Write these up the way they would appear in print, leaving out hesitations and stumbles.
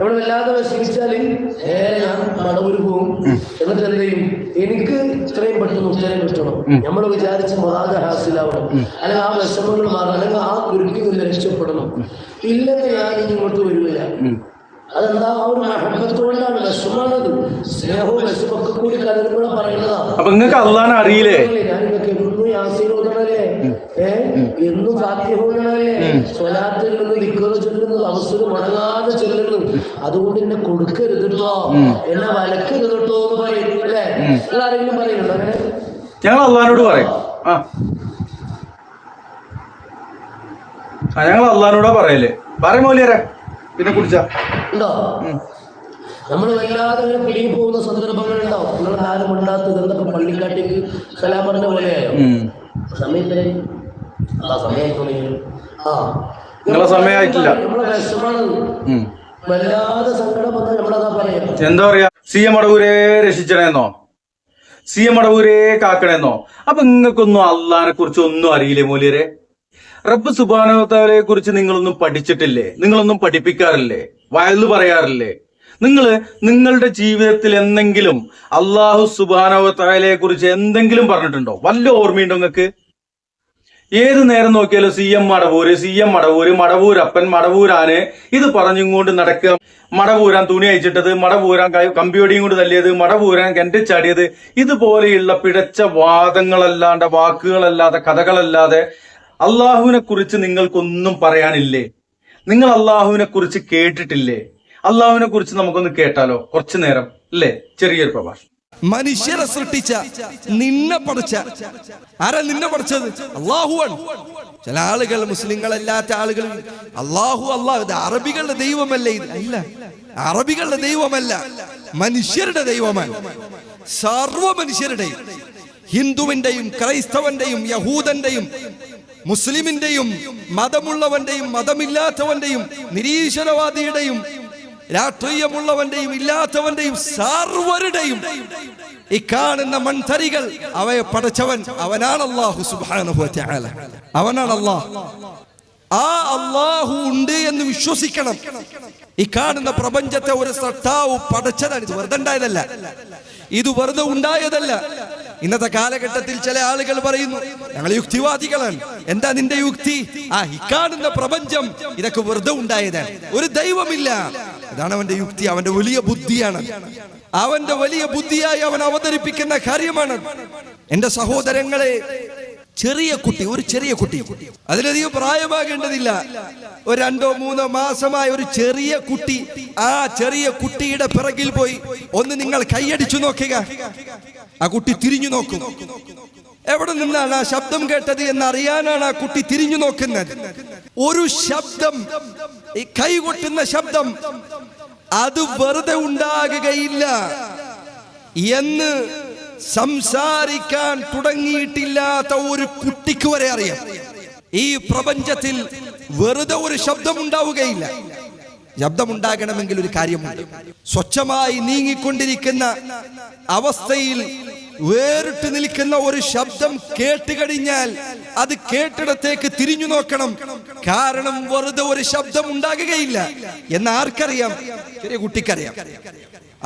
നമ്മൾ വല്ലാതെ വിഷമിച്ചാൽ നേരെ ഞാൻ മടവൂര് പോകും. എന്നിട്ട് എന്ത് ചെയ്യും? എനിക്ക് ഇത്രയും പെട്ടെന്ന് ഉത്തരം കിട്ടണം, നമ്മൾ വിചാരിച്ച് മുറാദ് ഹാസിലാവണം, അല്ലെങ്കിൽ ആ വിഷമങ്ങൾ മാറണം, അല്ലെങ്കിൽ ആ കുരുക്കിൽ നിന്ന് രക്ഷപ്പെടണം. ഇല്ലെങ്കിൽ ഞാൻ ഇങ്ങോട്ട് വരില്ല. അതെന്താ? ആ ഒരു മഹബത്തോണ്ടാണ്. വിഷമാണത്, സ്നേഹവും വിഷമൊക്കെ കൂടി കലരുമ്പോഴാണ് പറയുന്നതാണ്. അറിയില്ലേ? ഞാൻ നിങ്ങൾക്ക് എന്നും യാസീൻ ഓതണല്ലേ, എന്നും ഫാത്തിഹ ഓതണല്ലേ, സ്വലാത്തിൽ നിന്ന് ദിക്ർ ചൊല്ലുന്നത് അവസരം മുടങ്ങാതെ ചൊല്ലുന്നു. അതുകൊണ്ട് എന്നെ കൊടുക്കരുത് കേട്ടോ, എന്നെ വലക്കരുത് കേട്ടോ എന്ന് പറയും അല്ലേ? നിങ്ങൾ ആരെങ്കിലും പറയുന്നുണ്ടോ അങ്ങനെ? ഞങ്ങൾ അള്ളാഹിനോട് പറയും. ഞങ്ങൾ അള്ളാഹിനോടാ പറയല്ലേ. പറയും മൗലിയരെ പിന്നെ കുടിച്ചാ ഉണ്ടോ? നമ്മൾ വല്ലാതെ പിടിയിൽ പോകുന്ന സന്ദർഭങ്ങളുണ്ടാവും. നിങ്ങൾ ആരും ഉണ്ടാത്തത് എന്തൊക്കെ പള്ളിക്കാട്ടേക്ക് സലാം പറഞ്ഞ പോലെയായോ? സമയത്തിന് നിങ്ങളെ സമയമായിട്ടില്ല. നമ്മളെ വിഷമാണത്. വല്ലാതെ സങ്കടം വന്നാൽ നമ്മളതാ പറയാം. എന്താ പറയാ? CM മടവൂരെ രക്ഷിച്ചണേന്നോ, CM മടവൂരെ കാക്കണേന്നോ? അപ്പൊ നിങ്ങൾക്കൊന്നും അള്ളാഹിനെ കുറിച്ച് ഒന്നും അറിയില്ലേ മൗലിയരെ? റബ്ബ് സുബ്ഹാനഹു വ തആലയെ കുറിച്ച് നിങ്ങളൊന്നും പഠിച്ചിട്ടില്ലേ? നിങ്ങളൊന്നും പഠിപ്പിക്കാറില്ലേ? വയലു പറയാറില്ലേ? നിങ്ങളുടെ ജീവിതത്തിൽ എന്തെങ്കിലും അള്ളാഹു സുബ്ഹാനഹു വ തആലയെ കുറിച്ച് എന്തെങ്കിലും പറഞ്ഞിട്ടുണ്ടോ? വല്ല ഓർമ്മയുണ്ടോ നിങ്ങൾക്ക്? ഏത് നേരം നോക്കിയാലും CM മടവൂര്, മടവൂരപ്പൻ, മടവൂരാന് ഇത് പറഞ്ഞുകൊണ്ട് നടക്കുക. മടവൂരാൻ തുണി അയച്ചിട്ടത്, മടവൂരാൻ കമ്പിയോടിയും കൊണ്ട് തല്ലിയത്, മടവൂരാൻ കിണറ്റിച്ചാടിയത്, ഇതുപോലെയുള്ള പിഴച്ച വാദങ്ങളല്ലാണ്ട്, വാക്കുകളല്ലാതെ, കഥകളല്ലാതെ അള്ളാഹുവിനെ കുറിച്ച് നിങ്ങൾക്കൊന്നും പറയാനില്ലേ? നിങ്ങൾ അള്ളാഹുവിനെ കുറിച്ച് കേട്ടിട്ടില്ലേ? അള്ളാഹുവിനെ കുറിച്ച് നമുക്കൊന്ന് കേട്ടാലോ കുറച്ചു നേരം അല്ലേ? ചെറിയൊരു പ്രഭാഷണം. മനുഷ്യരെ സൃഷ്ടിച്ച, നിന്നെ പഠിച്ച ആരാ? നിന്നെ പഠിച്ചത് അള്ളാഹുവാണ്. ചില ആളുകൾ, മുസ്ലിങ്ങളല്ലാത്ത ആളുകൾ അള്ളാഹു ഇത് അറബികളുടെ ദൈവമല്ലേ? ഇത് അല്ല, അറബികളുടെ ദൈവമല്ല, മനുഷ്യരുടെ ദൈവമാണ്. സർവ മനുഷ്യരുടെയും, ഹിന്ദുവിന്റെയും ക്രൈസ്തവന്റെയും യഹൂദന്റെയും മുസ്ലിമിന്റെയും മതമുള്ളവന്റെയും മതമില്ലാത്തവന്റെയും നിരീശ്വരവാദിയുടെയും രാഷ്ട്രീയമുള്ളവന്റെയും ഇല്ലാത്തവന്റെയും സർവരുടെയും ഈ കാണുന്ന മൺതരികൾ അവയെ പടച്ചവൻ അവനാണ് അല്ലാഹു സുബ്ഹാനഹു വ തആല. അവനാണ് അല്ലാഹ്. ആ അല്ലാഹു ഉണ്ട് എന്ന് വിശ്വസിക്കണം. ഈ കാണുന്ന പ്രപഞ്ചത്തെ ഒരു സൃഷ്ടാവ് പടച്ചതാണ്. ഇത് വെറുതെ ഉണ്ടായതല്ല, ഇത് വെറുതെ ഉണ്ടായതല്ല. ഇന്നത്തെ കാലഘട്ടത്തിൽ ചില ആളുകൾ പറയുന്നു ഞങ്ങൾ യുക്തിവാദികളാണ്. എന്താ നിന്റെ യുക്തി? ഈ കാണുന്ന പ്രപഞ്ചം ഇതൊക്കെ വെറുതെ ഉണ്ടായതാണ്, ഒരു ദൈവമില്ല. ഇതാണ് അവന്റെ യുക്തി. അവന്റെ വലിയ ബുദ്ധിയാണ്, അവന്റെ വലിയ ബുദ്ധിയായി അവൻ അവതരിപ്പിക്കുന്ന കാര്യമാണ്. എന്റെ സഹോദരങ്ങളെ, ഒരു ചെറിയ കുട്ടി, അതിലധികം പ്രായമാകേണ്ടതില്ല, ഒരു 2-3 മാസമായ ഒരു ചെറിയ കുട്ടി, ആ ചെറിയ കുട്ടിയുടെ പിറകിൽ പോയി ഒന്ന് നിങ്ങൾ കൈയടിച്ചു നോക്കുക. ആ കുട്ടി തിരിഞ്ഞു നോക്കും. എവിടെ നിന്നാണ് ആ ശബ്ദം കേട്ടത് എന്നറിയാനാണ് ആ കുട്ടി തിരിഞ്ഞു നോക്കുന്നത്. ഒരു ശബ്ദം, ഈ കൈകൊട്ടുന്ന ശബ്ദം, അത് വെറുതെ ഉണ്ടാകുകയില്ല എന്ന് സംസാരിക്കാൻ തുടങ്ങിയിട്ടില്ലാത്ത ഒരു കുട്ടിക്ക് വരെ അറിയാം. ഈ പ്രപഞ്ചത്തിൽ വെറുതെ ഒരു ശബ്ദം ഉണ്ടാവുകയില്ല. ശബ്ദമുണ്ടാകണമെങ്കിൽ ഒരു കാര്യമുണ്ട്. സ്വച്ഛമായി നീങ്ങിക്കൊണ്ടിരിക്കുന്ന അവസ്ഥയിൽ വേറിട്ട് നിൽക്കുന്ന ഒരു ശബ്ദം കേട്ടുകഴിഞ്ഞാൽ അത് കേട്ടിടത്തേക്ക് തിരിഞ്ഞു നോക്കണം. കാരണം വെറുതെ ഒരു ശബ്ദം ഉണ്ടാകുകയില്ല എന്ന് ആർക്കറിയാം? ചെറിയ കുട്ടിക്കറിയാം.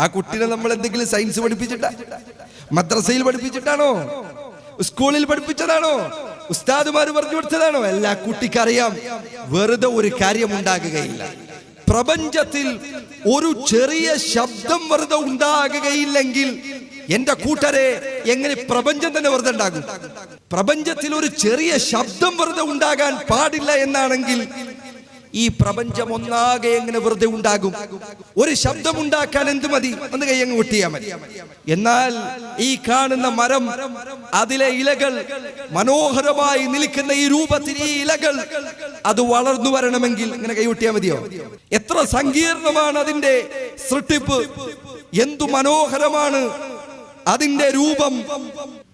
ആ കുട്ടീനെ നമ്മൾ എന്തെങ്കിലും സയൻസ് പഠിപ്പിച്ചിട്ടാ? മദ്രസയിൽ പഠിപ്പിച്ചിട്ടാണോ? സ്കൂളിൽ പഠിപ്പിച്ചതാണോ? ഉസ്താദുമാർ പറഞ്ഞു കൊടുത്തതാണോ? എല്ലാ കുട്ടിക്കറിയാം വെറുതെ ഒരു കാര്യം ഉണ്ടാകുകയില്ല. പ്രപഞ്ചത്തിൽ ഒരു ചെറിയ ശബ്ദം വെറുതെ ഉണ്ടാകുകയില്ലെങ്കിൽ എന്റെ കൂട്ടരെ, എങ്ങനെ പ്രപഞ്ചം തന്നെ വെറുതെ ഉണ്ടാകും? പ്രപഞ്ചത്തിൽ ഒരു ചെറിയ ശബ്ദം വെറുതെ ഉണ്ടാകാൻ പാടില്ല എന്നാണെങ്കിൽ ഈ പ്രപഞ്ചം ഒന്നാകെ എങ്ങനെ വെറുതെ ഉണ്ടാകും? ഒരു ശബ്ദം ഉണ്ടാക്കാൻ എന്ത് മതി? ഒന്ന് കൈയങ്ങ് വെട്ടിയാൽ മതി. എന്നാൽ ഈ കാണുന്ന മരം, അതിലെ ഇലകൾ മനോഹരമായി നിൽക്കുന്ന ഈ രൂപത്തിൽ, ഈ ഇലകൾ അത് വളർന്നു വരണമെങ്കിൽ ഇങ്ങനെ കൈവെട്ടിയാൽ മതിയോ? എത്ര സങ്കീർണമാണ് അതിന്റെ സൃഷ്ടിപ്പ്, എന്തു മനോഹരമാണ് അതിന്റെ രൂപം,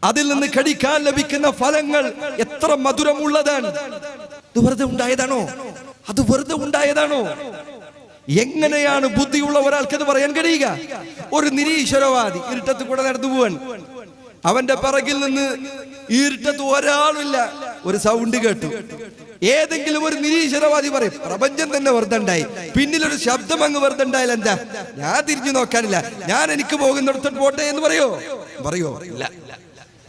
അതിൽ നിന്ന് കടിക്കാൻ ലഭിക്കുന്ന ഫലങ്ങൾ എത്ര മധുരമുള്ളതാണ്. ഇത് വെറുതെ ഉണ്ടായതാണോ? അത് വെറുതെ ഉണ്ടായതാണോ? എങ്ങനെയാണ് ബുദ്ധിയുള്ള ഒരാൾക്ക് അത് പറയാൻ കഴിയുക? ഒരു നിരീശ്വരവാദി ഇരുട്ടത്ത് കൂടെ നടന്നു പോവാൻ, അവന്റെ പിറകിൽ നിന്ന് ഇരുട്ടത്ത് ഒരാളില്ല, ഒരു സൗണ്ട് കേട്ടു, ഏതെങ്കിലും ഒരു നിരീശ്വരവാദി പറയും പ്രപഞ്ചം തന്നെ വെറുതെ ഉണ്ടായി, പിന്നിലൊരു ശബ്ദം അങ്ങ് വെറുതെ ഉണ്ടായാലും എന്താ, ഞാൻ തിരിഞ്ഞു നോക്കാനില്ല, ഞാൻ എനിക്ക് പോകുന്നിടത്തോട്ട് പോട്ടെ എന്ന് പറയോ? ഇല്ല.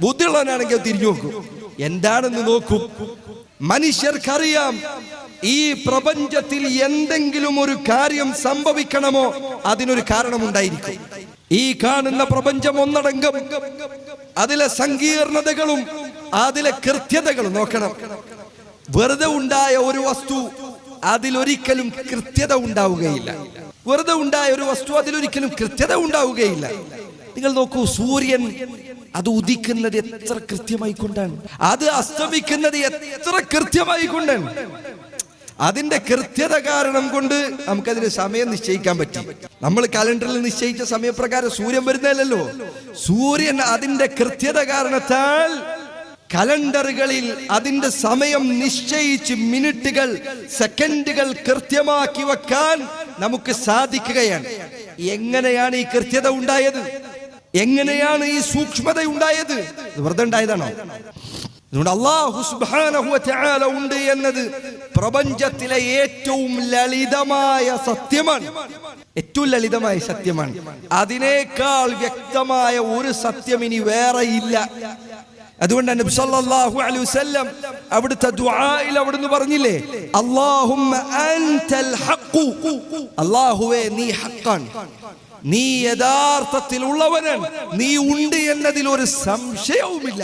ബുദ്ധിയുള്ളവനാണെങ്കിൽ തിരിഞ്ഞു നോക്കും, എന്താണെന്ന് നോക്കും. മനുഷ്യർക്കറിയാം ഈ പ്രപഞ്ചത്തിൽ എന്തെങ്കിലും ഒരു കാര്യം സംഭവിക്കണമോ അതിനൊരു കാരണമുണ്ടായിരിക്കും. ഈ കാണുന്ന പ്രപഞ്ചം ഒന്നടങ്കം അതിലെ സങ്കീർണതകളും അതിലെ കൃത്യതകളും നോക്കണം. വെറുതെ ഉണ്ടായ ഒരു വസ്തു അതിലൊരിക്കലും കൃത്യത ഉണ്ടാവുകയില്ല. വെറുതെ ഉണ്ടായ ഒരു വസ്തു അതിലൊരിക്കലും കൃത്യത ഉണ്ടാവുകയില്ല. നിങ്ങൾ നോക്കൂ, സൂര്യൻ അത് ഉദിക്കുന്നത് എത്ര കൃത്യമായി കൊണ്ടാണ്, അത് അസ്തമിക്കുന്നത് എത്ര കൃത്യമായി കൊണ്ടാണ്. അതിന്റെ കൃത്യത കാരണം കൊണ്ട് നമുക്കതിന് സമയം നിശ്ചയിക്കാൻ പറ്റി. നമ്മൾ കലണ്ടറിൽ നിശ്ചയിച്ച സമയപ്രകാരം സൂര്യൻ വരുന്നതല്ലോ. സൂര്യൻ അതിന്റെ കൃത്യത കാരണത്താൽ കലണ്ടറുകളിൽ അതിന്റെ സമയം നിശ്ചയിച്ച് മിനിറ്റുകൾ സെക്കൻഡുകൾ കൃത്യമാക്കി വെക്കാൻ നമുക്ക് സാധിക്കുകയാണ്. എങ്ങനെയാണ് ഈ കൃത്യത ഉണ്ടായത്? എങ്ങനെയാണ് ഈ സൂക്ഷ്മത ഉണ്ടായത്? വെറുതെ ഉണ്ടായതാണോ? അതുകൊണ്ട് അല്ലാഹു സുബ്ഹാനഹു വ തആല ഉണ്ട് എന്നത് പ്രപഞ്ചത്തിലെ ഏറ്റവും ലളിതമായ സത്യമാണ്. ഏറ്റവും ലളിതമായ സത്യമാണ്. അതിനേക്കാൾ വ്യക്തമായ ഒരു സത്യം ഇനി വേറെ ഇല്ല. അതുകൊണ്ട് നബി സല്ലല്ലാഹു അലൈഹി വസല്ലം അവിടുത്തെ ദുആയിൽ അവിടുന്ന് പറഞ്ഞില്ലേ, അല്ലാഹുമ്മ അൻതൽ ഹഖ്, അല്ലാഹുവേ നീ ഹഖാണ്, നീ യഥാർത്ഥത്തിൽ ഉള്ളവനാണ്, നീ ഉണ്ട് എന്നതിൽ ഒരു സംശയവുമില്ല.